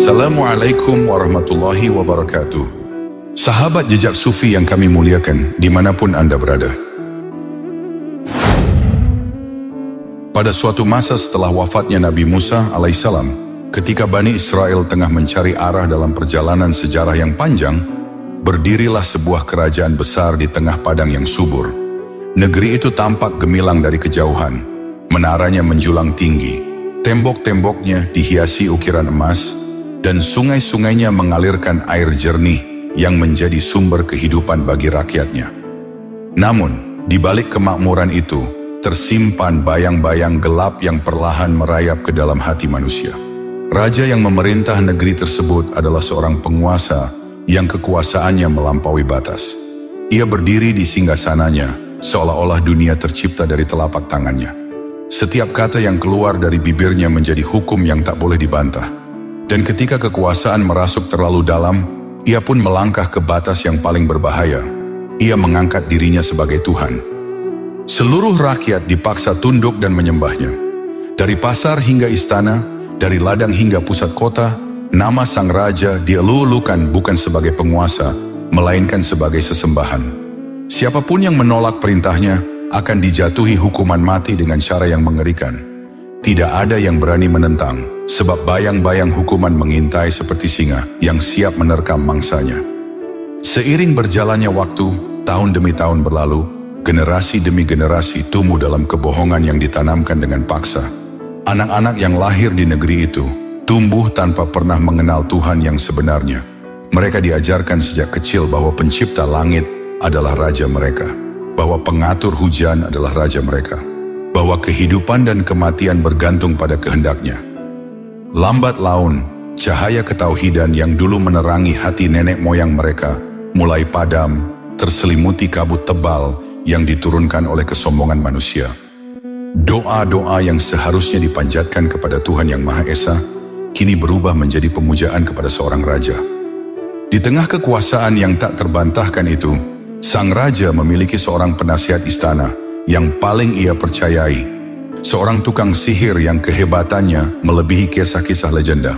Assalamualaikum warahmatullahi wabarakatuh. Sahabat jejak sufi yang kami muliakan dimanapun Anda berada. Pada suatu masa setelah wafatnya Nabi Musa alaihissalam, ketika Bani Israel tengah mencari arah dalam perjalanan sejarah yang panjang, berdirilah sebuah kerajaan besar di tengah padang yang subur. Negeri itu tampak gemilang dari kejauhan, menaranya menjulang tinggi, tembok-temboknya dihiasi ukiran emas, dan sungai-sungainya mengalirkan air jernih yang menjadi sumber kehidupan bagi rakyatnya. Namun, di balik kemakmuran itu, tersimpan bayang-bayang gelap yang perlahan merayap ke dalam hati manusia. Raja yang memerintah negeri tersebut adalah seorang penguasa yang kekuasaannya melampaui batas. Ia berdiri di singgasananya, seolah-olah dunia tercipta dari telapak tangannya. Setiap kata yang keluar dari bibirnya menjadi hukum yang tak boleh dibantah. Dan ketika kekuasaan merasuk terlalu dalam, ia pun melangkah ke batas yang paling berbahaya. Ia mengangkat dirinya sebagai Tuhan. Seluruh rakyat dipaksa tunduk dan menyembahnya. Dari pasar hingga istana, dari ladang hingga pusat kota, nama sang raja dielulukan bukan sebagai penguasa, melainkan sebagai sesembahan. Siapapun yang menolak perintahnya akan dijatuhi hukuman mati dengan cara yang mengerikan. Tidak ada yang berani menentang, sebab bayang-bayang hukuman mengintai seperti singa yang siap menerkam mangsanya. Seiring berjalannya waktu, tahun demi tahun berlalu, generasi demi generasi tumbuh dalam kebohongan yang ditanamkan dengan paksa. Anak-anak yang lahir di negeri itu tumbuh tanpa pernah mengenal Tuhan yang sebenarnya. Mereka diajarkan sejak kecil bahwa pencipta langit adalah raja mereka, bahwa pengatur hujan adalah raja mereka, bahwa kehidupan dan kematian bergantung pada kehendaknya. Lambat laun, cahaya ketauhidan yang dulu menerangi hati nenek moyang mereka mulai padam, terselimuti kabut tebal yang diturunkan oleh kesombongan manusia. Doa-doa yang seharusnya dipanjatkan kepada Tuhan yang Maha Esa, kini berubah menjadi pemujaan kepada seorang raja. Di tengah kekuasaan yang tak terbantahkan itu, sang raja memiliki seorang penasihat istana yang paling ia percayai, seorang tukang sihir yang kehebatannya melebihi kisah-kisah legenda.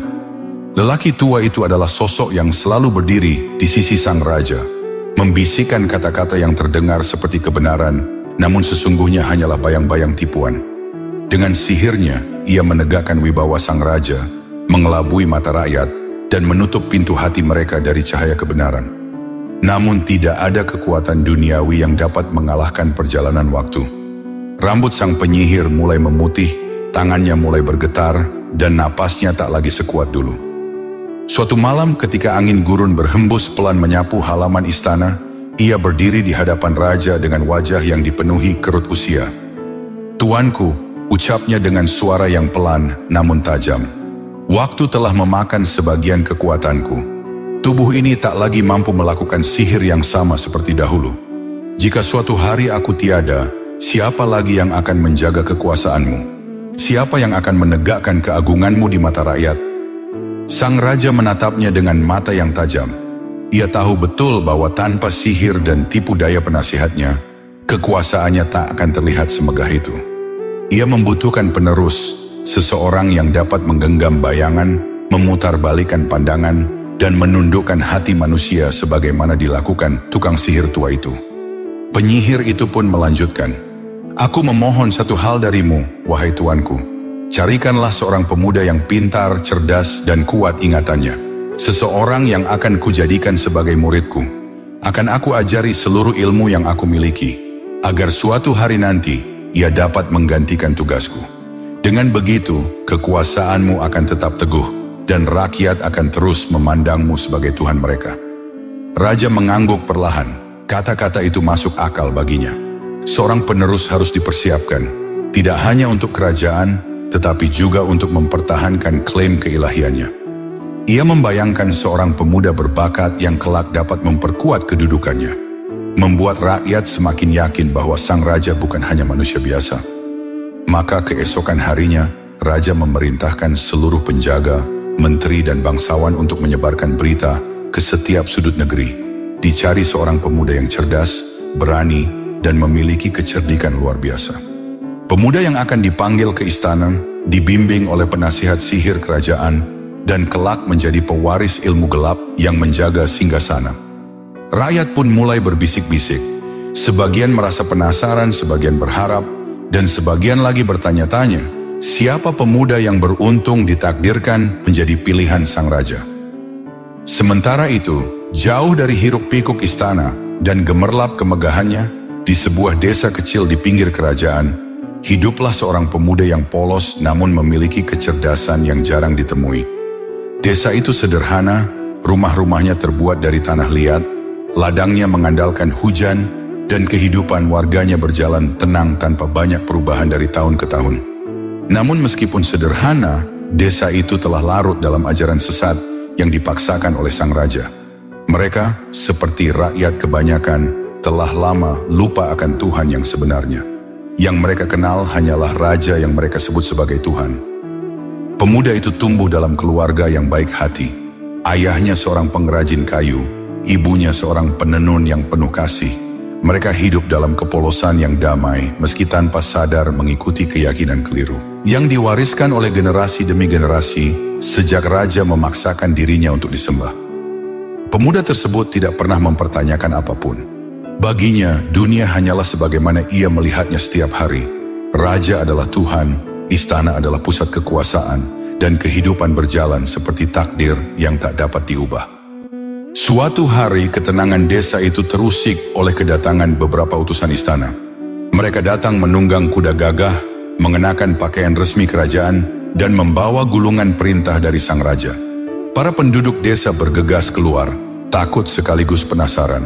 Lelaki tua itu adalah sosok yang selalu berdiri di sisi sang raja, membisikkan kata-kata yang terdengar seperti kebenaran, namun sesungguhnya hanyalah bayang-bayang tipuan. Dengan sihirnya, ia menegakkan wibawa sang raja, mengelabui mata rakyat, dan menutup pintu hati mereka dari cahaya kebenaran. Namun tidak ada kekuatan duniawi yang dapat mengalahkan perjalanan waktu. Rambut sang penyihir mulai memutih, tangannya mulai bergetar, dan napasnya tak lagi sekuat dulu. Suatu malam ketika angin gurun berhembus pelan menyapu halaman istana, ia berdiri di hadapan raja dengan wajah yang dipenuhi kerut usia. "Tuanku," ucapnya dengan suara yang pelan namun tajam, "waktu telah memakan sebagian kekuatanku. Tubuh ini tak lagi mampu melakukan sihir yang sama seperti dahulu. Jika suatu hari aku tiada, siapa lagi yang akan menjaga kekuasaanmu? Siapa yang akan menegakkan keagunganmu di mata rakyat?" Sang raja menatapnya dengan mata yang tajam. Ia tahu betul bahwa tanpa sihir dan tipu daya penasihatnya, kekuasaannya tak akan terlihat semegah itu. Ia membutuhkan penerus, seseorang yang dapat menggenggam bayangan, memutarbalikkan pandangan, dan menundukkan hati manusia sebagaimana dilakukan tukang sihir tua itu. Penyihir itu pun melanjutkan, "Aku memohon satu hal darimu, wahai tuanku. Carikanlah seorang pemuda yang pintar, cerdas, dan kuat ingatannya. Seseorang yang akan kujadikan sebagai muridku. Akan aku ajari seluruh ilmu yang aku miliki, agar suatu hari nanti ia dapat menggantikan tugasku. Dengan begitu, kekuasaanmu akan tetap teguh, dan rakyat akan terus memandangmu sebagai Tuhan mereka." Raja mengangguk perlahan. Kata-kata itu masuk akal baginya. Seorang penerus harus dipersiapkan, tidak hanya untuk kerajaan, tetapi juga untuk mempertahankan klaim keilahiannya. Ia membayangkan seorang pemuda berbakat yang kelak dapat memperkuat kedudukannya, membuat rakyat semakin yakin bahwa sang raja bukan hanya manusia biasa. Maka keesokan harinya, raja memerintahkan seluruh penjaga, menteri dan bangsawan untuk menyebarkan berita ke setiap sudut negeri. Dicari seorang pemuda yang cerdas, berani, dan memiliki kecerdikan luar biasa. Pemuda yang akan dipanggil ke istana, dibimbing oleh penasihat sihir kerajaan, dan kelak menjadi pewaris ilmu gelap yang menjaga singgasana. Rakyat pun mulai berbisik-bisik. Sebagian merasa penasaran, sebagian berharap, dan sebagian lagi bertanya-tanya, siapa pemuda yang beruntung ditakdirkan menjadi pilihan sang raja. Sementara itu, jauh dari hiruk-pikuk istana dan gemerlap kemegahannya, di sebuah desa kecil di pinggir kerajaan, hiduplah seorang pemuda yang polos namun memiliki kecerdasan yang jarang ditemui. Desa itu sederhana, rumah-rumahnya terbuat dari tanah liat, ladangnya mengandalkan hujan, dan kehidupan warganya berjalan tenang tanpa banyak perubahan dari tahun ke tahun. Namun meskipun sederhana, desa itu telah larut dalam ajaran sesat yang dipaksakan oleh sang raja. Mereka, seperti rakyat kebanyakan, telah lama lupa akan Tuhan yang sebenarnya. Yang mereka kenal hanyalah raja yang mereka sebut sebagai Tuhan. Pemuda itu tumbuh dalam keluarga yang baik hati. Ayahnya seorang pengrajin kayu, ibunya seorang penenun yang penuh kasih. Mereka hidup dalam kepolosan yang damai meski tanpa sadar mengikuti keyakinan keliru yang diwariskan oleh generasi demi generasi sejak raja memaksakan dirinya untuk disembah. Pemuda tersebut tidak pernah mempertanyakan apapun. Baginya, dunia hanyalah sebagaimana ia melihatnya setiap hari. Raja adalah Tuhan, istana adalah pusat kekuasaan, dan kehidupan berjalan seperti takdir yang tak dapat diubah. Suatu hari ketenangan desa itu terusik oleh kedatangan beberapa utusan istana. Mereka datang menunggang kuda gagah, mengenakan pakaian resmi kerajaan, dan membawa gulungan perintah dari sang raja. Para penduduk desa bergegas keluar, takut sekaligus penasaran.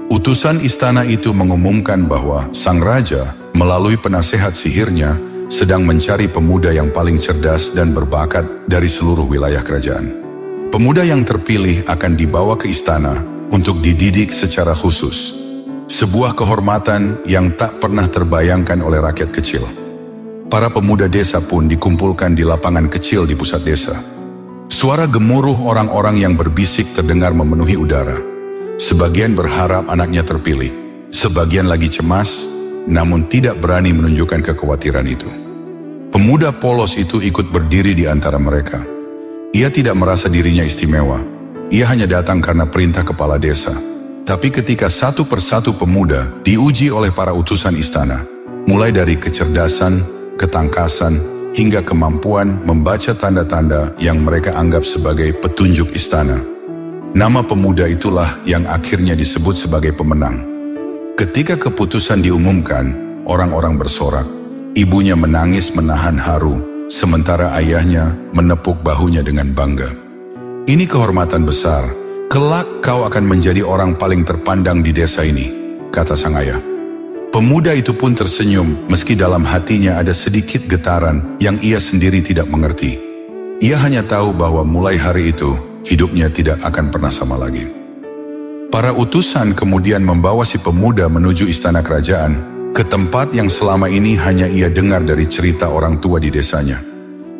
Utusan istana itu mengumumkan bahwa sang raja melalui penasehat sihirnya sedang mencari pemuda yang paling cerdas dan berbakat dari seluruh wilayah kerajaan. Pemuda yang terpilih akan dibawa ke istana untuk dididik secara khusus. Sebuah kehormatan yang tak pernah terbayangkan oleh rakyat kecil. Para pemuda desa pun dikumpulkan di lapangan kecil di pusat desa. Suara gemuruh orang-orang yang berbisik terdengar memenuhi udara. Sebagian berharap anaknya terpilih, sebagian lagi cemas, namun tidak berani menunjukkan kekhawatiran itu. Pemuda polos itu ikut berdiri di antara mereka. Ia tidak merasa dirinya istimewa. Ia hanya datang karena perintah kepala desa. Tapi ketika satu persatu pemuda diuji oleh para utusan istana, mulai dari kecerdasan, ketangkasan, hingga kemampuan membaca tanda-tanda yang mereka anggap sebagai petunjuk istana, nama pemuda itulah yang akhirnya disebut sebagai pemenang. Ketika keputusan diumumkan, orang-orang bersorak. Ibunya menangis menahan haru, sementara ayahnya menepuk bahunya dengan bangga. Ini kehormatan besar, kelak kau akan menjadi orang paling terpandang di desa ini, kata sang ayah. Pemuda itu pun tersenyum meski dalam hatinya ada sedikit getaran yang ia sendiri tidak mengerti. Ia hanya tahu bahwa mulai hari itu, hidupnya tidak akan pernah sama lagi. Para utusan kemudian membawa si pemuda menuju istana kerajaan, ke tempat yang selama ini hanya ia dengar dari cerita orang tua di desanya.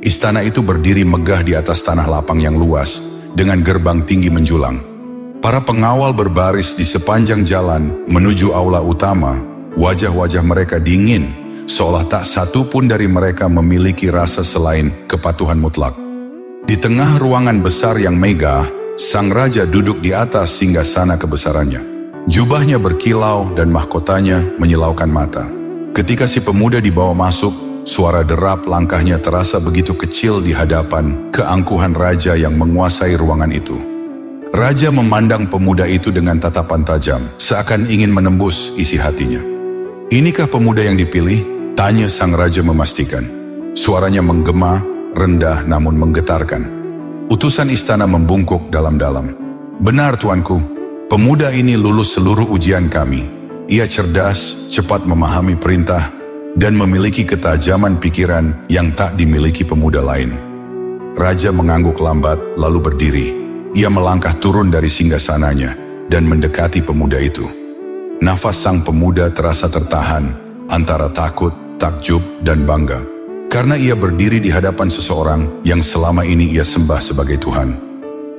Istana itu berdiri megah di atas tanah lapang yang luas, dengan gerbang tinggi menjulang. Para pengawal berbaris di sepanjang jalan menuju aula utama, wajah-wajah mereka dingin, seolah tak satu pun dari mereka memiliki rasa selain kepatuhan mutlak. Di tengah ruangan besar yang megah, sang raja duduk di atas singgasana kebesarannya. Jubahnya berkilau dan mahkotanya menyilaukan mata. Ketika si pemuda dibawa masuk, suara derap langkahnya terasa begitu kecil di hadapan keangkuhan raja yang menguasai ruangan itu. Raja memandang pemuda itu dengan tatapan tajam, seakan ingin menembus isi hatinya. Inikah pemuda yang dipilih? Tanya sang raja memastikan. Suaranya menggema, rendah namun menggetarkan. Utusan istana membungkuk dalam-dalam. Benar tuanku. Pemuda ini lulus seluruh ujian kami. Ia cerdas, cepat memahami perintah, dan memiliki ketajaman pikiran yang tak dimiliki pemuda lain. Raja mengangguk lambat, lalu berdiri. Ia melangkah turun dari singgasananya dan mendekati pemuda itu. Nafas sang pemuda terasa tertahan antara takut, takjub, dan bangga. Karena ia berdiri di hadapan seseorang yang selama ini ia sembah sebagai Tuhan.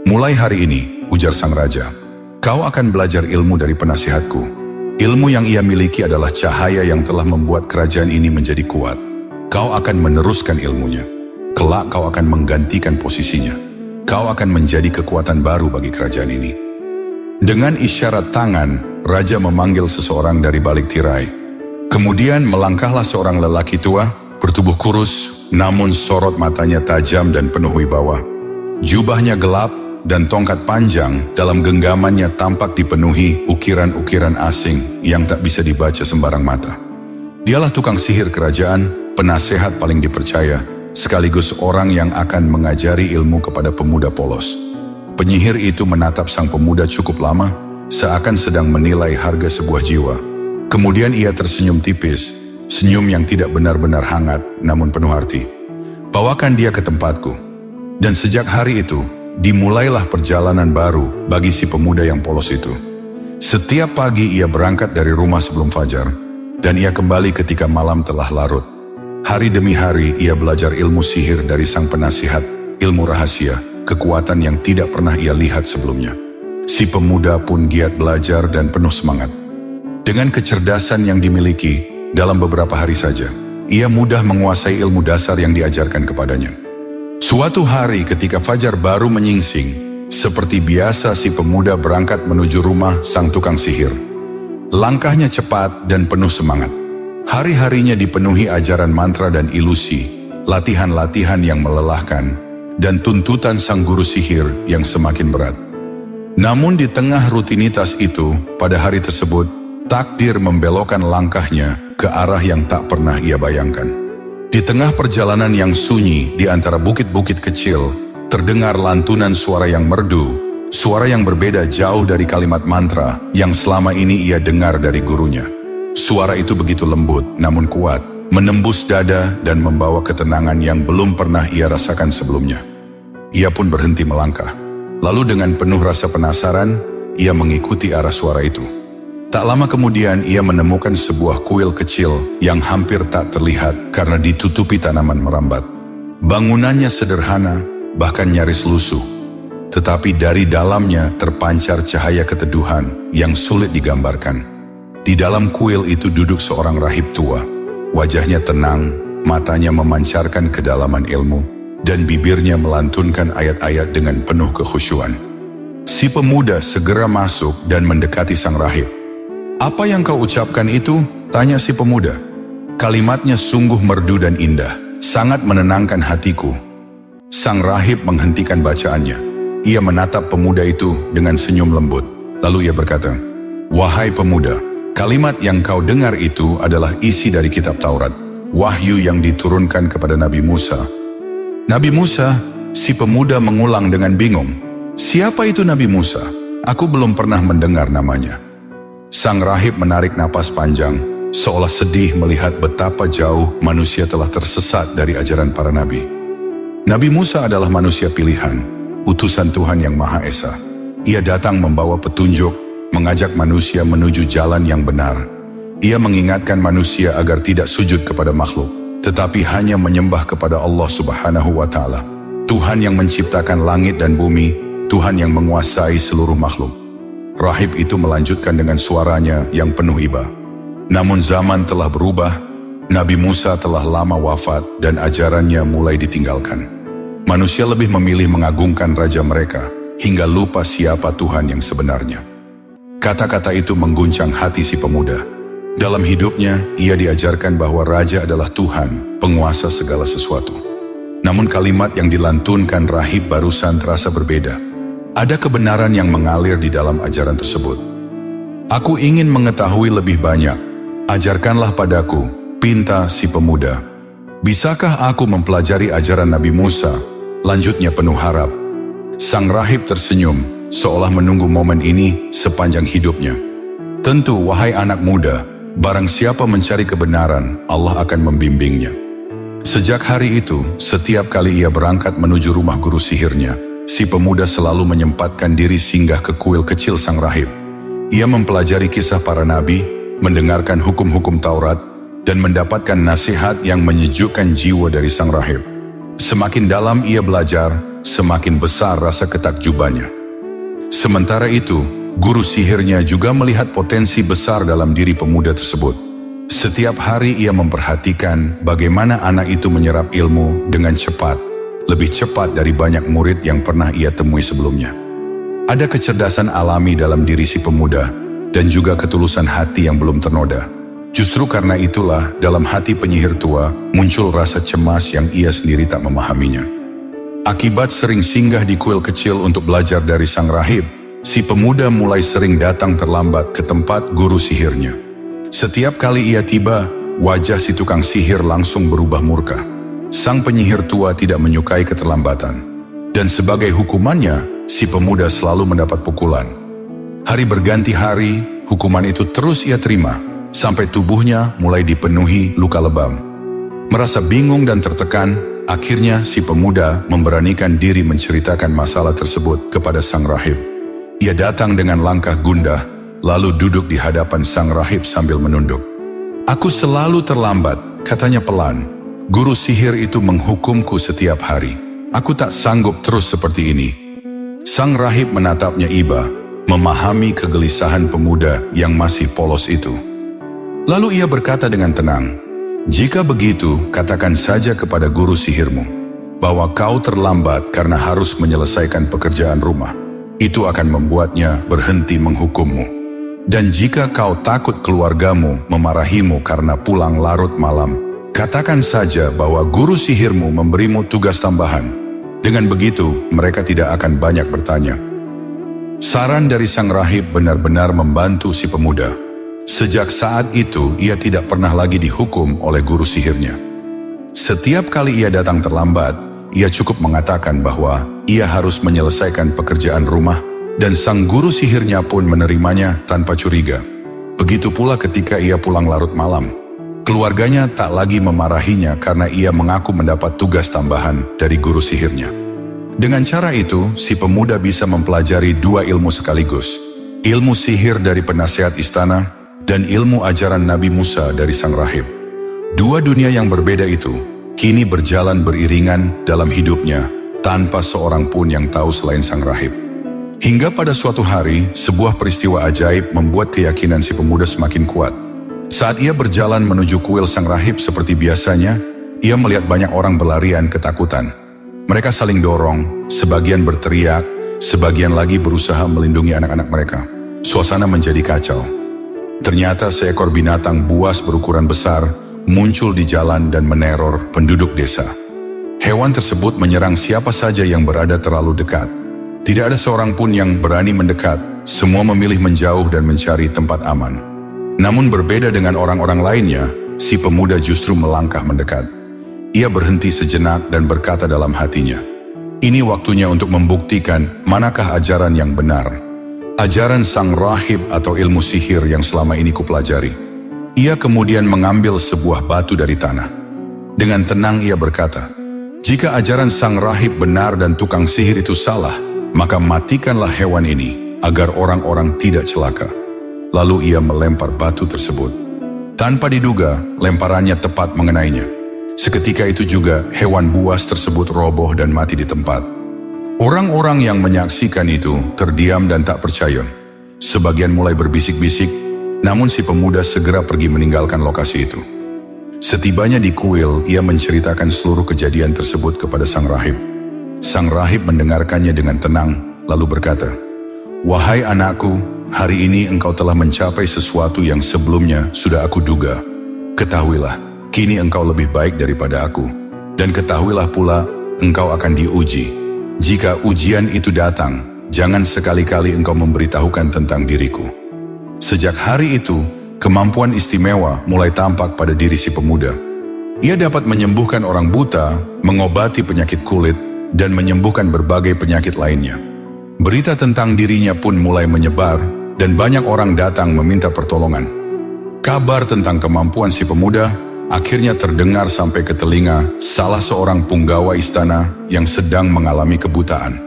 Mulai hari ini, ujar sang raja, kau akan belajar ilmu dari penasihatku. Ilmu yang ia miliki adalah cahaya yang telah membuat kerajaan ini menjadi kuat. Kau akan meneruskan ilmunya. Kelak kau akan menggantikan posisinya. Kau akan menjadi kekuatan baru bagi kerajaan ini." Dengan isyarat tangan, raja memanggil seseorang dari balik tirai. Kemudian melangkahlah seorang lelaki tua, bertubuh kurus, namun sorot matanya tajam dan penuh wibawa. Jubahnya gelap dan tongkat panjang dalam genggamannya tampak dipenuhi ukiran-ukiran asing yang tak bisa dibaca sembarang mata. Dialah tukang sihir kerajaan, penasehat paling dipercaya, sekaligus orang yang akan mengajari ilmu kepada pemuda polos. Penyihir itu menatap sang pemuda cukup lama, seakan sedang menilai harga sebuah jiwa. Kemudian ia tersenyum tipis, senyum yang tidak benar-benar hangat, namun penuh arti. "Bawakan dia ke tempatku." Dan sejak hari itu, dimulailah perjalanan baru bagi si pemuda yang polos itu. Setiap pagi ia berangkat dari rumah sebelum fajar, dan ia kembali ketika malam telah larut. Hari demi hari ia belajar ilmu sihir dari sang penasihat, ilmu rahasia, kekuatan yang tidak pernah ia lihat sebelumnya. Si pemuda pun giat belajar dan penuh semangat. Dengan kecerdasan yang dimiliki, dalam beberapa hari saja, ia mudah menguasai ilmu dasar yang diajarkan kepadanya. Suatu hari ketika fajar baru menyingsing, seperti biasa si pemuda berangkat menuju rumah sang tukang sihir. Langkahnya cepat dan penuh semangat. Hari-harinya dipenuhi ajaran mantra dan ilusi, latihan-latihan yang melelahkan, dan tuntutan sang guru sihir yang semakin berat. Namun di tengah rutinitas itu, pada hari tersebut, takdir membelokkan langkahnya ke arah yang tak pernah ia bayangkan. Di tengah perjalanan yang sunyi di antara bukit-bukit kecil, terdengar lantunan suara yang merdu, suara yang berbeda jauh dari kalimat mantra yang selama ini ia dengar dari gurunya. Suara itu begitu lembut namun kuat, menembus dada dan membawa ketenangan yang belum pernah ia rasakan sebelumnya. Ia pun berhenti melangkah. Lalu dengan penuh rasa penasaran, ia mengikuti arah suara itu. Tak lama kemudian ia menemukan sebuah kuil kecil yang hampir tak terlihat karena ditutupi tanaman merambat. Bangunannya sederhana, bahkan nyaris lusuh. Tetapi dari dalamnya terpancar cahaya keteduhan yang sulit digambarkan. Di dalam kuil itu duduk seorang rahib tua. Wajahnya tenang, matanya memancarkan kedalaman ilmu, dan bibirnya melantunkan ayat-ayat dengan penuh kekhusyuan. Si pemuda segera masuk dan mendekati sang rahib. "Apa yang kau ucapkan itu?" tanya si pemuda. Kalimatnya sungguh merdu dan indah, sangat menenangkan hatiku. Sang rahib menghentikan bacaannya. Ia menatap pemuda itu dengan senyum lembut. Lalu ia berkata, "Wahai pemuda, kalimat yang kau dengar itu adalah isi dari kitab Taurat, wahyu yang diturunkan kepada Nabi Musa." "Nabi Musa?" si pemuda mengulang dengan bingung. "Siapa itu Nabi Musa? Aku belum pernah mendengar namanya." Sang rahib menarik napas panjang, seolah sedih melihat betapa jauh manusia telah tersesat dari ajaran para nabi. Nabi Musa adalah manusia pilihan, utusan Tuhan yang Maha Esa. Ia datang membawa petunjuk, mengajak manusia menuju jalan yang benar. Ia mengingatkan manusia agar tidak sujud kepada makhluk, tetapi hanya menyembah kepada Allah Subhanahu wa Ta'ala, Tuhan yang menciptakan langit dan bumi, Tuhan yang menguasai seluruh makhluk. Rahib itu melanjutkan dengan suaranya yang penuh iba. Namun zaman telah berubah, Nabi Musa telah lama wafat dan ajarannya mulai ditinggalkan. Manusia lebih memilih mengagungkan raja mereka, hingga lupa siapa Tuhan yang sebenarnya. Kata-kata itu mengguncang hati si pemuda. Dalam hidupnya, ia diajarkan bahwa raja adalah Tuhan, penguasa segala sesuatu. Namun kalimat yang dilantunkan rahib barusan terasa berbeda. Ada kebenaran yang mengalir di dalam ajaran tersebut. "Aku ingin mengetahui lebih banyak. Ajarkanlah padaku," pinta si pemuda. "Bisakah aku mempelajari ajaran Nabi Musa?" lanjutnya penuh harap. Sang rahib tersenyum, seolah menunggu momen ini sepanjang hidupnya. "Tentu, wahai anak muda, barang siapa mencari kebenaran, Allah akan membimbingnya." Sejak hari itu, setiap kali ia berangkat menuju rumah guru sihirnya, si pemuda selalu menyempatkan diri singgah ke kuil kecil sang rahib. Ia mempelajari kisah para nabi, mendengarkan hukum-hukum Taurat, dan mendapatkan nasihat yang menyejukkan jiwa dari sang rahib. Semakin dalam ia belajar, semakin besar rasa ketakjubannya. Sementara itu, guru sihirnya juga melihat potensi besar dalam diri pemuda tersebut. Setiap hari ia memperhatikan bagaimana anak itu menyerap ilmu dengan cepat, lebih cepat dari banyak murid yang pernah ia temui sebelumnya. Ada kecerdasan alami dalam diri si pemuda dan juga ketulusan hati yang belum ternoda. Justru karena itulah dalam hati penyihir tua muncul rasa cemas yang ia sendiri tak memahaminya. Akibat sering singgah di kuil kecil untuk belajar dari sang rahib, si pemuda mulai sering datang terlambat ke tempat guru sihirnya. Setiap kali ia tiba, wajah si tukang sihir langsung berubah murka. Sang penyihir tua tidak menyukai keterlambatan. Dan sebagai hukumannya, si pemuda selalu mendapat pukulan. Hari berganti hari, hukuman itu terus ia terima, sampai tubuhnya mulai dipenuhi luka lebam. Merasa bingung dan tertekan, akhirnya si pemuda memberanikan diri menceritakan masalah tersebut kepada sang rahib. Ia datang dengan langkah gundah, lalu duduk di hadapan sang rahib sambil menunduk. "Aku selalu terlambat," katanya pelan. "Guru sihir itu menghukumku setiap hari. Aku tak sanggup terus seperti ini." Sang rahib menatapnya iba, memahami kegelisahan pemuda yang masih polos itu. Lalu ia berkata dengan tenang, "Jika begitu, katakan saja kepada guru sihirmu bahwa kau terlambat karena harus menyelesaikan pekerjaan rumah. Itu akan membuatnya berhenti menghukummu. Dan jika kau takut keluargamu memarahimu karena pulang larut malam, katakan saja bahwa guru sihirmu memberimu tugas tambahan. Dengan begitu, mereka tidak akan banyak bertanya." Saran dari sang rahib benar-benar membantu si pemuda. Sejak saat itu, ia tidak pernah lagi dihukum oleh guru sihirnya. Setiap kali ia datang terlambat, ia cukup mengatakan bahwa ia harus menyelesaikan pekerjaan rumah, dan sang guru sihirnya pun menerimanya tanpa curiga. Begitu pula ketika ia pulang larut malam. Keluarganya tak lagi memarahinya karena ia mengaku mendapat tugas tambahan dari guru sihirnya. Dengan cara itu, si pemuda bisa mempelajari dua ilmu sekaligus. Ilmu sihir dari penasehat istana dan ilmu ajaran Nabi Musa dari sang rahib. Dua dunia yang berbeda itu kini berjalan beriringan dalam hidupnya tanpa seorang pun yang tahu selain sang rahib. Hingga pada suatu hari, sebuah peristiwa ajaib membuat keyakinan si pemuda semakin kuat. Saat ia berjalan menuju kuil sang rahib seperti biasanya, ia melihat banyak orang berlarian ketakutan. Mereka saling dorong, sebagian berteriak, sebagian lagi berusaha melindungi anak-anak mereka. Suasana menjadi kacau. Ternyata seekor binatang buas berukuran besar muncul di jalan dan meneror penduduk desa. Hewan tersebut menyerang siapa saja yang berada terlalu dekat. Tidak ada seorang pun yang berani mendekat, semua memilih menjauh dan mencari tempat aman. Namun berbeda dengan orang-orang lainnya, si pemuda justru melangkah mendekat. Ia berhenti sejenak dan berkata dalam hatinya, "Ini waktunya untuk membuktikan manakah ajaran yang benar. Ajaran sang rahib atau ilmu sihir yang selama ini kupelajari." Ia kemudian mengambil sebuah batu dari tanah. Dengan tenang ia berkata, "Jika ajaran sang rahib benar dan tukang sihir itu salah, maka matikanlah hewan ini agar orang-orang tidak celaka." Lalu ia melempar batu tersebut. Tanpa diduga, lemparannya tepat mengenainya. Seketika itu juga hewan buas tersebut roboh dan mati di tempat. Orang-orang yang menyaksikan itu terdiam dan tak percaya. Sebagian mulai berbisik-bisik, namun si pemuda segera pergi meninggalkan lokasi itu. Setibanya di kuil, ia menceritakan seluruh kejadian tersebut kepada sang rahib. Sang rahib mendengarkannya dengan tenang, lalu berkata, "Wahai anakku, hari ini engkau telah mencapai sesuatu yang sebelumnya sudah aku duga. Ketahuilah, kini engkau lebih baik daripada aku. Dan ketahuilah pula, engkau akan diuji. Jika ujian itu datang, jangan sekali-kali engkau memberitahukan tentang diriku." Sejak hari itu, kemampuan istimewa mulai tampak pada diri si pemuda. Ia dapat menyembuhkan orang buta, mengobati penyakit kulit, dan menyembuhkan berbagai penyakit lainnya. Berita tentang dirinya pun mulai menyebar, dan banyak orang datang meminta pertolongan. Kabar tentang kemampuan si pemuda akhirnya terdengar sampai ke telinga salah seorang punggawa istana yang sedang mengalami kebutaan.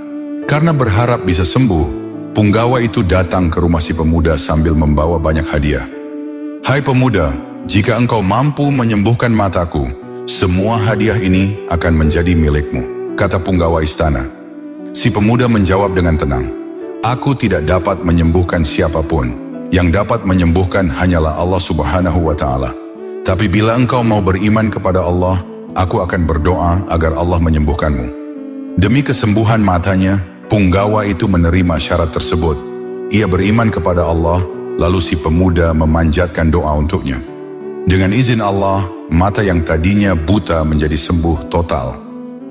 Karena berharap bisa sembuh, punggawa itu datang ke rumah si pemuda sambil membawa banyak hadiah. "Hai pemuda, jika engkau mampu menyembuhkan mataku, semua hadiah ini akan menjadi milikmu," kata punggawa istana. Si pemuda menjawab dengan tenang, "Aku tidak dapat menyembuhkan siapapun. Yang dapat menyembuhkan hanyalah Allah Subhanahu wa Ta'ala. Tapi bila engkau mau beriman kepada Allah, aku akan berdoa agar Allah menyembuhkanmu." Demi kesembuhan matanya, punggawa itu menerima syarat tersebut. Ia beriman kepada Allah, lalu si pemuda memanjatkan doa untuknya. Dengan izin Allah, mata yang tadinya buta menjadi sembuh total.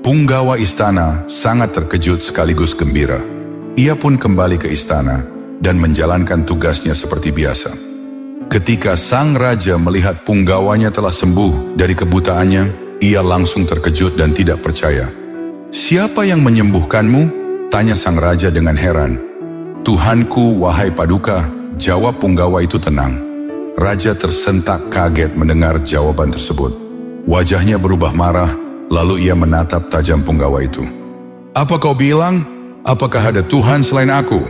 Punggawa istana sangat terkejut sekaligus gembira. Ia pun kembali ke istana dan menjalankan tugasnya seperti biasa. Ketika sang raja melihat punggawanya telah sembuh dari kebutaannya, ia langsung terkejut dan tidak percaya. "Siapa yang menyembuhkanmu?" tanya sang raja dengan heran. "Tuhanku, wahai Paduka," jawab punggawa itu tenang. Raja tersentak kaget mendengar jawaban tersebut. Wajahnya berubah marah, lalu ia menatap tajam punggawa itu. "Apa kau bilang? Apakah ada Tuhan selain aku?"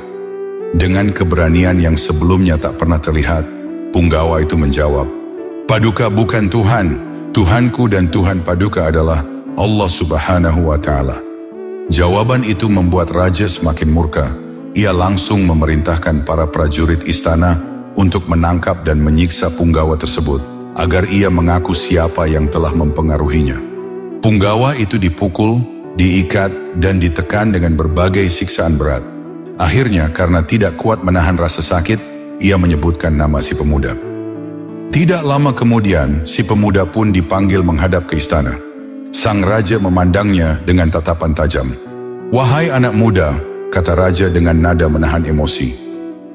Dengan keberanian yang sebelumnya tak pernah terlihat, punggawa itu menjawab, "Paduka bukan Tuhan. Tuhanku dan Tuhan Paduka adalah Allah Subhanahu wa Ta'ala." Jawaban itu membuat raja semakin murka. Ia langsung memerintahkan para prajurit istana untuk menangkap dan menyiksa punggawa tersebut agar ia mengaku siapa yang telah mempengaruhinya. Punggawa itu dipukul, diikat, dan ditekan dengan berbagai siksaan berat. Akhirnya, karena tidak kuat menahan rasa sakit, ia menyebutkan nama si pemuda. Tidak lama kemudian, si pemuda pun dipanggil menghadap ke istana. Sang raja memandangnya dengan tatapan tajam. "Wahai anak muda," kata raja dengan nada menahan emosi,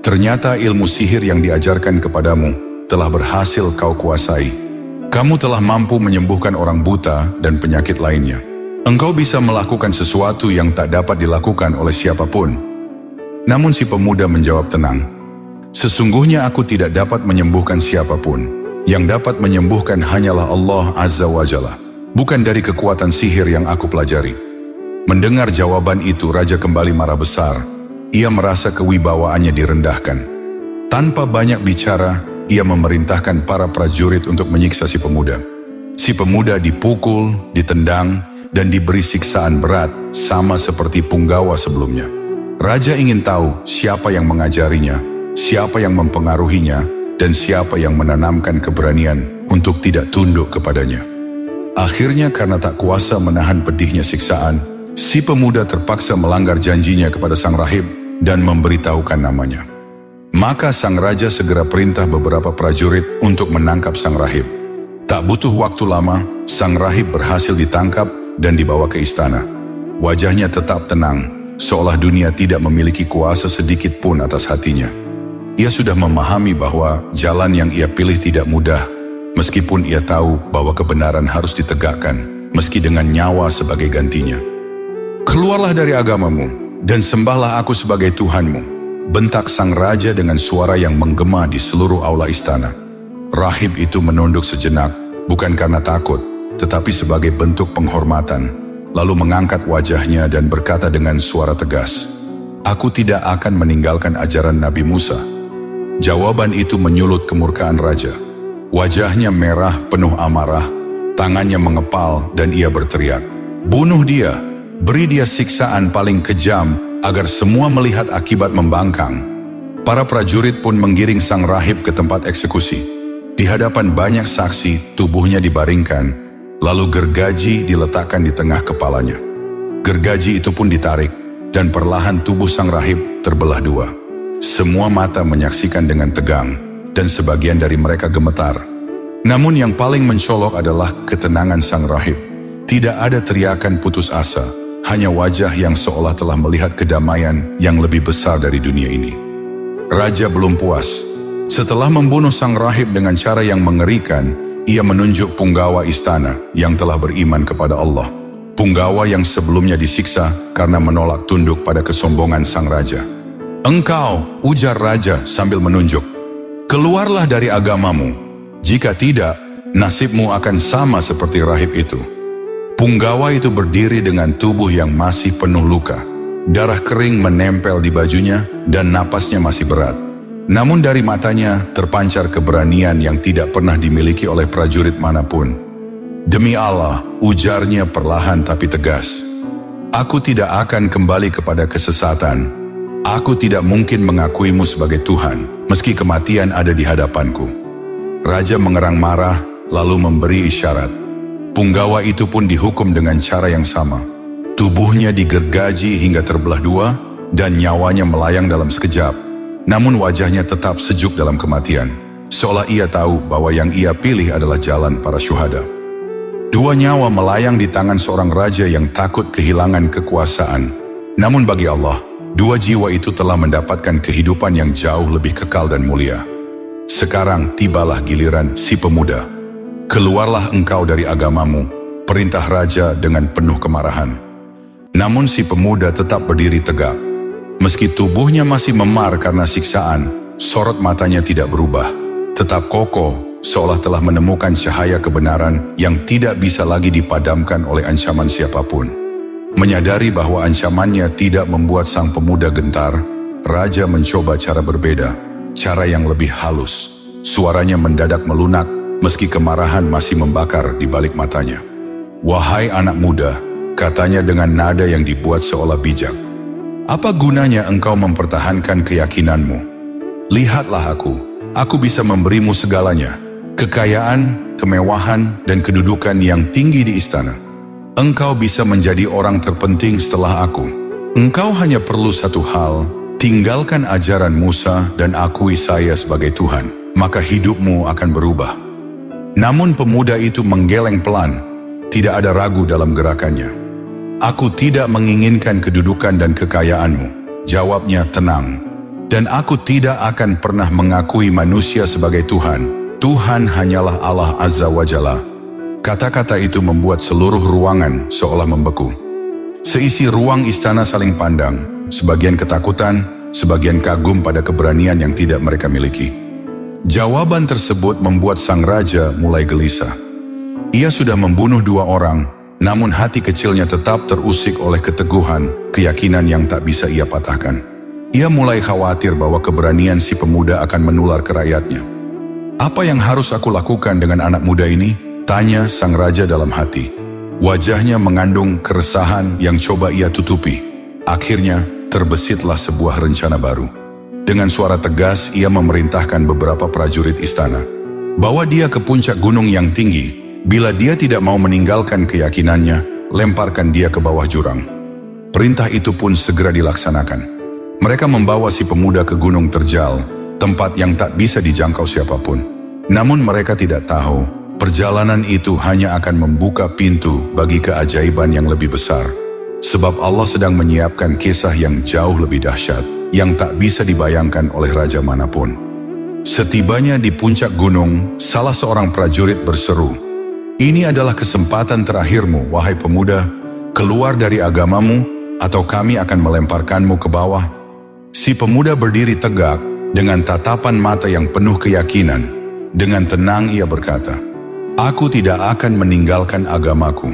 "ternyata ilmu sihir yang diajarkan kepadamu telah berhasil kau kuasai. Kamu telah mampu menyembuhkan orang buta dan penyakit lainnya. Engkau bisa melakukan sesuatu yang tak dapat dilakukan oleh siapapun." Namun si pemuda menjawab tenang, "Sesungguhnya aku tidak dapat menyembuhkan siapapun. Yang dapat menyembuhkan hanyalah Allah Azza wa Jalla, bukan dari kekuatan sihir yang aku pelajari." Mendengar jawaban itu, raja kembali marah besar. Ia merasa kewibawaannya direndahkan. Tanpa banyak bicara, ia memerintahkan para prajurit untuk menyiksa si pemuda. Si pemuda dipukul, ditendang, dan diberi siksaan berat sama seperti punggawa sebelumnya. Raja ingin tahu siapa yang mengajarinya, siapa yang mempengaruhinya, dan siapa yang menanamkan keberanian untuk tidak tunduk kepadanya. Akhirnya, karena tak kuasa menahan pedihnya siksaan, si pemuda terpaksa melanggar janjinya kepada sang rahib dan memberitahukan namanya. Maka sang raja segera perintah beberapa prajurit untuk menangkap sang rahib. Tak butuh waktu lama, sang rahib berhasil ditangkap dan dibawa ke istana. Wajahnya tetap tenang, seolah dunia tidak memiliki kuasa sedikit pun atas hatinya. Ia sudah memahami bahwa jalan yang ia pilih tidak mudah, meskipun ia tahu bahwa kebenaran harus ditegakkan, meski dengan nyawa sebagai gantinya. "Keluarlah dari agamamu dan sembahlah aku sebagai Tuhanmu," bentak sang raja dengan suara yang menggema di seluruh aula istana. Rahib itu menunduk sejenak, bukan karena takut, tetapi sebagai bentuk penghormatan, lalu mengangkat wajahnya dan berkata dengan suara tegas, "Aku tidak akan meninggalkan ajaran Nabi Musa." Jawaban itu menyulut kemurkaan raja. Wajahnya merah penuh amarah, tangannya mengepal dan ia berteriak, "Bunuh dia! Beri dia siksaan paling kejam agar semua melihat akibat membangkang." Para prajurit pun menggiring sang rahib ke tempat eksekusi. Di hadapan banyak saksi, tubuhnya dibaringkan, lalu gergaji diletakkan di tengah kepalanya. Gergaji itu pun ditarik, dan perlahan tubuh sang rahib terbelah dua. Semua mata menyaksikan dengan tegang, dan sebagian dari mereka gemetar. Namun yang paling mencolok adalah ketenangan sang rahib. Tidak ada teriakan putus asa, hanya wajah yang seolah telah melihat kedamaian yang lebih besar dari dunia ini. Raja belum puas. Setelah membunuh sang rahib dengan cara yang mengerikan, ia menunjuk punggawa istana yang telah beriman kepada Allah. Punggawa yang sebelumnya disiksa karena menolak tunduk pada kesombongan sang raja. "Engkau," ujar raja sambil menunjuk, "keluarlah dari agamamu. Jika tidak, nasibmu akan sama seperti rahib itu." Punggawa itu berdiri dengan tubuh yang masih penuh luka. Darah kering menempel di bajunya dan napasnya masih berat. Namun dari matanya terpancar keberanian yang tidak pernah dimiliki oleh prajurit manapun. "Demi Allah," ujarnya perlahan tapi tegas, "aku tidak akan kembali kepada kesesatan. Aku tidak mungkin mengakuimu sebagai Tuhan, meski kematian ada di hadapanku." Raja mengerang marah, lalu memberi isyarat. Punggawa itu pun dihukum dengan cara yang sama. Tubuhnya digergaji hingga terbelah dua dan nyawanya melayang dalam sekejap. Namun wajahnya tetap sejuk dalam kematian, seolah ia tahu bahwa yang ia pilih adalah jalan para syuhada. Dua nyawa melayang di tangan seorang raja yang takut kehilangan kekuasaan. Namun bagi Allah, dua jiwa itu telah mendapatkan kehidupan yang jauh lebih kekal dan mulia. Sekarang tibalah giliran si pemuda. Keluarlah engkau dari agamamu, perintah raja dengan penuh kemarahan. Namun si pemuda tetap berdiri tegak. Meski tubuhnya masih memar karena siksaan, sorot matanya tidak berubah. Tetap kokoh, seolah telah menemukan cahaya kebenaran yang tidak bisa lagi dipadamkan oleh ancaman siapapun. Menyadari bahwa ancamannya tidak membuat sang pemuda gentar, raja mencoba cara berbeda, cara yang lebih halus. Suaranya mendadak melunak, meski kemarahan masih membakar di balik matanya. "Wahai anak muda," katanya dengan nada yang dibuat seolah bijak, "apa gunanya engkau mempertahankan keyakinanmu? Lihatlah aku bisa memberimu segalanya, kekayaan, kemewahan, dan kedudukan yang tinggi di istana. Engkau bisa menjadi orang terpenting setelah aku. Engkau hanya perlu satu hal, tinggalkan ajaran Musa dan akui saya sebagai Tuhan, maka hidupmu akan berubah." Namun pemuda itu menggeleng pelan, tidak ada ragu dalam gerakannya. "Aku tidak menginginkan kedudukan dan kekayaanmu," jawabnya tenang. "Dan aku tidak akan pernah mengakui manusia sebagai Tuhan. Tuhan hanyalah Allah Azza wa Jalla." Kata-kata itu membuat seluruh ruangan seolah membeku. Seisi ruang istana saling pandang, sebagian ketakutan, sebagian kagum pada keberanian yang tidak mereka miliki. Jawaban tersebut membuat sang raja mulai gelisah. Ia sudah membunuh dua orang, namun hati kecilnya tetap terusik oleh keteguhan, keyakinan yang tak bisa ia patahkan. Ia mulai khawatir bahwa keberanian si pemuda akan menular ke rakyatnya. "Apa yang harus aku lakukan dengan anak muda ini?" tanya sang raja dalam hati. Wajahnya mengandung keresahan yang coba ia tutupi. Akhirnya terbesitlah sebuah rencana baru. Dengan suara tegas ia memerintahkan beberapa prajurit istana, "Bawa dia ke puncak gunung yang tinggi. Bila dia tidak mau meninggalkan keyakinannya, lemparkan dia ke bawah jurang." Perintah itu pun segera dilaksanakan. Mereka membawa si pemuda ke gunung terjal, tempat yang tak bisa dijangkau siapapun. Namun mereka tidak tahu, perjalanan itu hanya akan membuka pintu bagi keajaiban yang lebih besar. Sebab Allah sedang menyiapkan kisah yang jauh lebih dahsyat, yang tak bisa dibayangkan oleh raja manapun. Setibanya di puncak gunung, salah seorang prajurit berseru, "Ini adalah kesempatan terakhirmu, wahai pemuda. Keluar dari agamamu, atau kami akan melemparkanmu ke bawah." Si pemuda berdiri tegak, dengan tatapan mata yang penuh keyakinan. Dengan tenang ia berkata, "Aku tidak akan meninggalkan agamaku."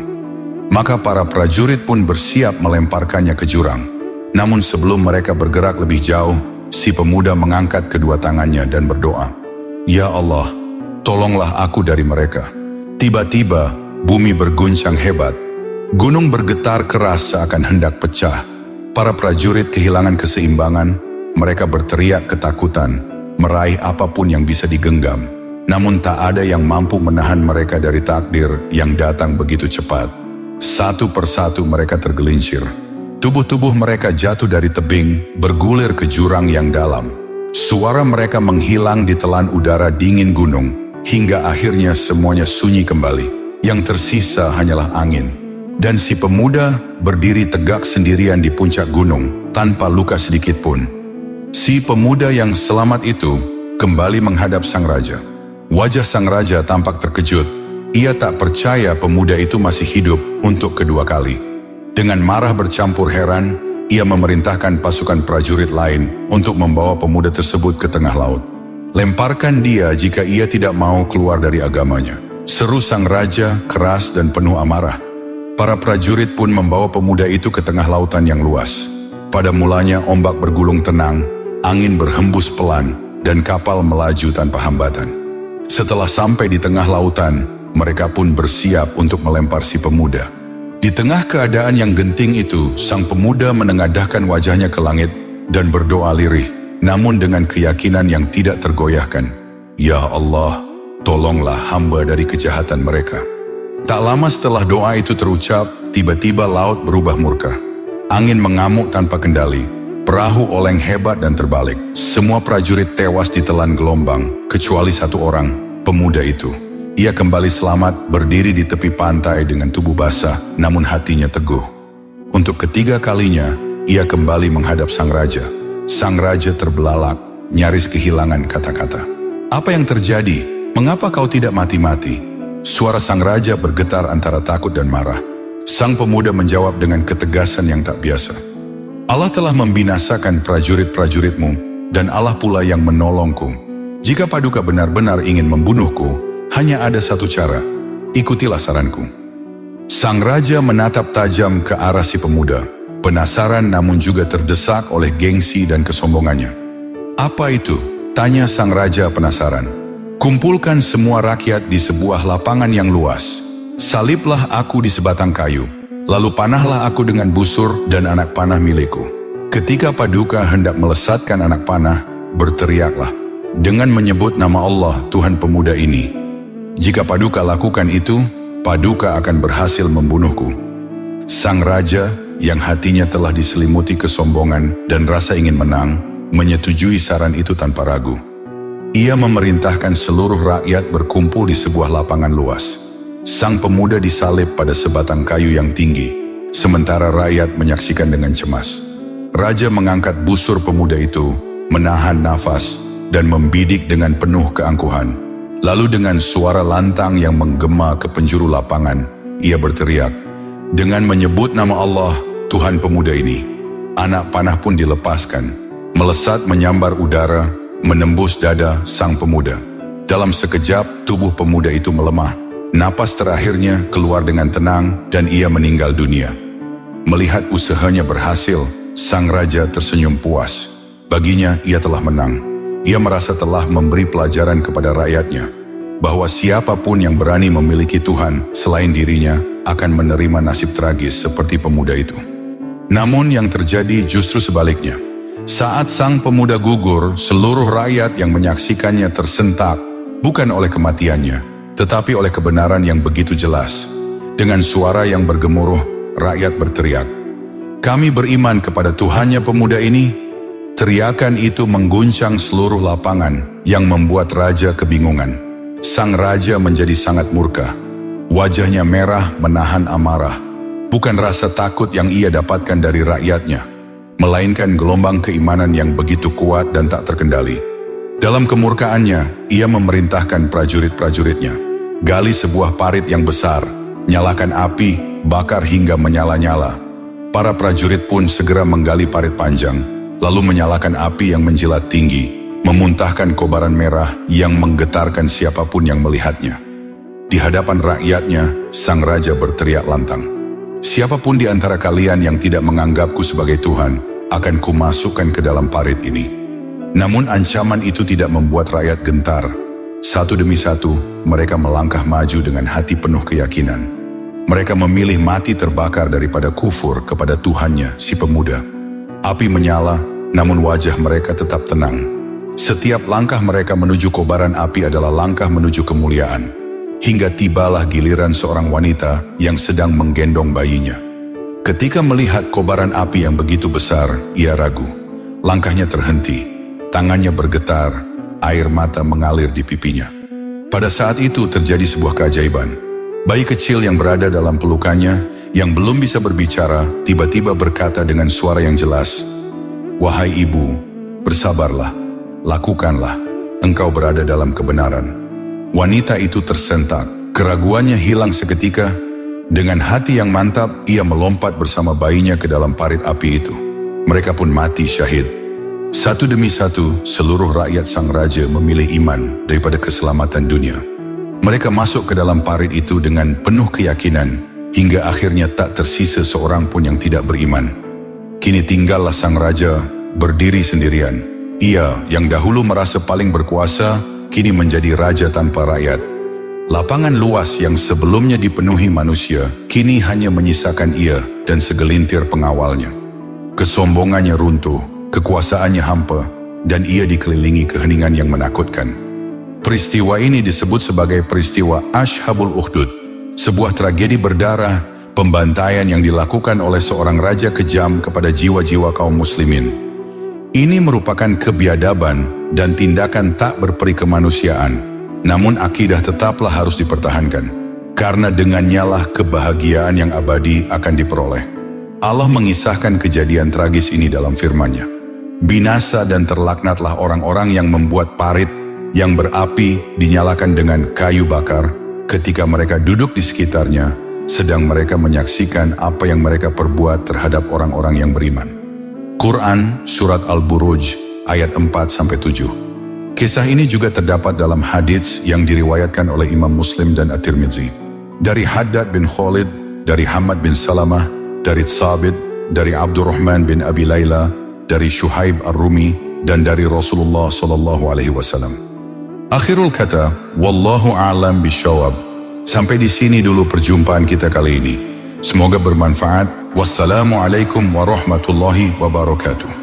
Maka para prajurit pun bersiap melemparkannya ke jurang. Namun sebelum mereka bergerak lebih jauh, si pemuda mengangkat kedua tangannya dan berdoa, "Ya Allah, tolonglah aku dari mereka." Tiba-tiba, bumi berguncang hebat. Gunung bergetar keras seakan hendak pecah. Para prajurit kehilangan keseimbangan. Mereka berteriak ketakutan, meraih apapun yang bisa digenggam. Namun tak ada yang mampu menahan mereka dari takdir yang datang begitu cepat. Satu persatu mereka tergelincir. Tubuh-tubuh mereka jatuh dari tebing, bergulir ke jurang yang dalam. Suara mereka menghilang di telan udara dingin gunung. Hingga akhirnya semuanya sunyi kembali. Yang tersisa hanyalah angin. Dan si pemuda berdiri tegak sendirian di puncak gunung, tanpa luka sedikit pun. Si pemuda yang selamat itu kembali menghadap sang raja. Wajah sang raja tampak terkejut. Ia tak percaya pemuda itu masih hidup untuk kedua kali. Dengan marah bercampur heran, ia memerintahkan pasukan prajurit lain untuk membawa pemuda tersebut ke tengah laut. "Lemparkan dia jika ia tidak mau keluar dari agamanya," seru sang raja keras dan penuh amarah. Para prajurit pun membawa pemuda itu ke tengah lautan yang luas. Pada mulanya ombak bergulung tenang, angin berhembus pelan, dan kapal melaju tanpa hambatan. Setelah sampai di tengah lautan, mereka pun bersiap untuk melempar si pemuda. Di tengah keadaan yang genting itu, sang pemuda menengadahkan wajahnya ke langit dan berdoa lirih, namun dengan keyakinan yang tidak tergoyahkan. "Ya Allah, tolonglah hamba dari kejahatan mereka." Tak lama setelah doa itu terucap, tiba-tiba laut berubah murka. Angin mengamuk tanpa kendali, perahu oleng hebat dan terbalik. Semua prajurit tewas ditelan gelombang, kecuali satu orang, pemuda itu. Ia kembali selamat, berdiri di tepi pantai dengan tubuh basah, namun hatinya teguh. Untuk ketiga kalinya, ia kembali menghadap sang raja. Sang raja terbelalak, nyaris kehilangan kata-kata. "Apa yang terjadi? Mengapa kau tidak mati-mati?" Suara sang raja bergetar antara takut dan marah. Sang pemuda menjawab dengan ketegasan yang tak biasa. "Allah telah membinasakan prajurit-prajuritmu, dan Allah pula yang menolongku. Jika Paduka benar-benar ingin membunuhku, hanya ada satu cara, ikutilah saranku." Sang raja menatap tajam ke arah si pemuda, penasaran namun juga terdesak oleh gengsi dan kesombongannya. "Apa itu?" tanya sang raja penasaran. "Kumpulkan semua rakyat di sebuah lapangan yang luas. Saliblah aku di sebatang kayu, lalu panahlah aku dengan busur dan anak panah milikku. Ketika Paduka hendak melesatkan anak panah, berteriaklah dengan menyebut nama Allah Tuhan pemuda ini. Jika Paduka lakukan itu, Paduka akan berhasil membunuhku." Sang raja yang hatinya telah diselimuti kesombongan dan rasa ingin menang, menyetujui saran itu tanpa ragu. Ia memerintahkan seluruh rakyat berkumpul di sebuah lapangan luas. Sang pemuda disalib pada sebatang kayu yang tinggi, sementara rakyat menyaksikan dengan cemas. Raja mengangkat busur pemuda itu, menahan nafas, dan membidik dengan penuh keangkuhan. Lalu dengan suara lantang yang menggema ke penjuru lapangan, ia berteriak, dengan menyebut nama Allah, Tuhan pemuda ini. Anak panah pun dilepaskan, melesat menyambar udara, menembus dada sang pemuda. Dalam sekejap, tubuh pemuda itu melemah. Napas terakhirnya keluar dengan tenang dan ia meninggal dunia. Melihat usahanya berhasil, sang raja tersenyum puas. Baginya, ia telah menang. Ia merasa telah memberi pelajaran kepada rakyatnya, bahwa siapapun yang berani memiliki Tuhan selain dirinya akan menerima nasib tragis seperti pemuda itu. Namun yang terjadi justru sebaliknya. Saat sang pemuda gugur, seluruh rakyat yang menyaksikannya tersentak, bukan oleh kematiannya, tetapi oleh kebenaran yang begitu jelas. Dengan suara yang bergemuruh, rakyat berteriak, "Kami beriman kepada Tuhannya pemuda ini." Teriakan itu mengguncang seluruh lapangan yang membuat raja kebingungan. Sang raja menjadi sangat murka. Wajahnya merah menahan amarah. Bukan rasa takut yang ia dapatkan dari rakyatnya, melainkan gelombang keimanan yang begitu kuat dan tak terkendali. Dalam kemurkaannya, ia memerintahkan prajurit-prajuritnya, "Gali sebuah parit yang besar, nyalakan api, bakar hingga menyala-nyala." Para prajurit pun segera menggali parit panjang, lalu menyalakan api yang menjilat tinggi, memuntahkan kobaran merah yang menggetarkan siapapun yang melihatnya. Di hadapan rakyatnya, sang raja berteriak lantang, "Siapapun di antara kalian yang tidak menganggapku sebagai Tuhan, akan kumasukkan ke dalam parit ini." Namun ancaman itu tidak membuat rakyat gentar. Satu demi satu, mereka melangkah maju dengan hati penuh keyakinan. Mereka memilih mati terbakar daripada kufur kepada Tuhannya si pemuda. Api menyala, namun wajah mereka tetap tenang. Setiap langkah mereka menuju kobaran api adalah langkah menuju kemuliaan. Hingga tibalah giliran seorang wanita yang sedang menggendong bayinya. Ketika melihat kobaran api yang begitu besar, ia ragu. Langkahnya terhenti, tangannya bergetar, air mata mengalir di pipinya. Pada saat itu terjadi sebuah keajaiban. Bayi kecil yang berada dalam pelukannya, yang belum bisa berbicara, tiba-tiba berkata dengan suara yang jelas, "Wahai ibu, bersabarlah, lakukanlah, engkau berada dalam kebenaran." Wanita itu tersentak, keraguannya hilang seketika. Dengan hati yang mantap, ia melompat bersama bayinya ke dalam parit api itu. Mereka pun mati syahid. Satu demi satu, seluruh rakyat sang raja memilih iman daripada keselamatan dunia. Mereka masuk ke dalam parit itu dengan penuh keyakinan, hingga akhirnya tak tersisa seorang pun yang tidak beriman. Kini tinggallah sang raja berdiri sendirian. Ia yang dahulu merasa paling berkuasa, kini menjadi raja tanpa rakyat. Lapangan luas yang sebelumnya dipenuhi manusia, kini hanya menyisakan ia dan segelintir pengawalnya. Kesombongannya runtuh, kekuasaannya hampa, dan ia dikelilingi keheningan yang menakutkan. Peristiwa ini disebut sebagai peristiwa Ashabul Ukhdud, sebuah tragedi berdarah, pembantaian yang dilakukan oleh seorang raja kejam kepada jiwa-jiwa kaum muslimin. Ini merupakan kebiadaban dan tindakan tak berperi kemanusiaan, namun akidah tetaplah harus dipertahankan, karena dengannya lah kebahagiaan yang abadi akan diperoleh. Allah mengisahkan kejadian tragis ini dalam firman-Nya. Binasa dan terlaknatlah orang-orang yang membuat parit yang berapi dinyalakan dengan kayu bakar ketika mereka duduk di sekitarnya, sedang mereka menyaksikan apa yang mereka perbuat terhadap orang-orang yang beriman. Quran Surat Al-Buruj ayat 4-7. Kisah ini juga terdapat dalam hadits yang diriwayatkan oleh Imam Muslim dan At-Tirmidzi. Dari Haddad bin Khalid, dari Hamad bin Salamah, dari Tsabit, dari Abdurrahman bin Abi Layla, dari Syuhaib Ar-Rumi, dan dari Rasulullah SAW. Akhirul kata, Wallahu a'lam bisyawab. Sampai di sini dulu perjumpaan kita kali ini. Semoga bermanfaat. Wassalamualaikum warahmatullahi wabarakatuh.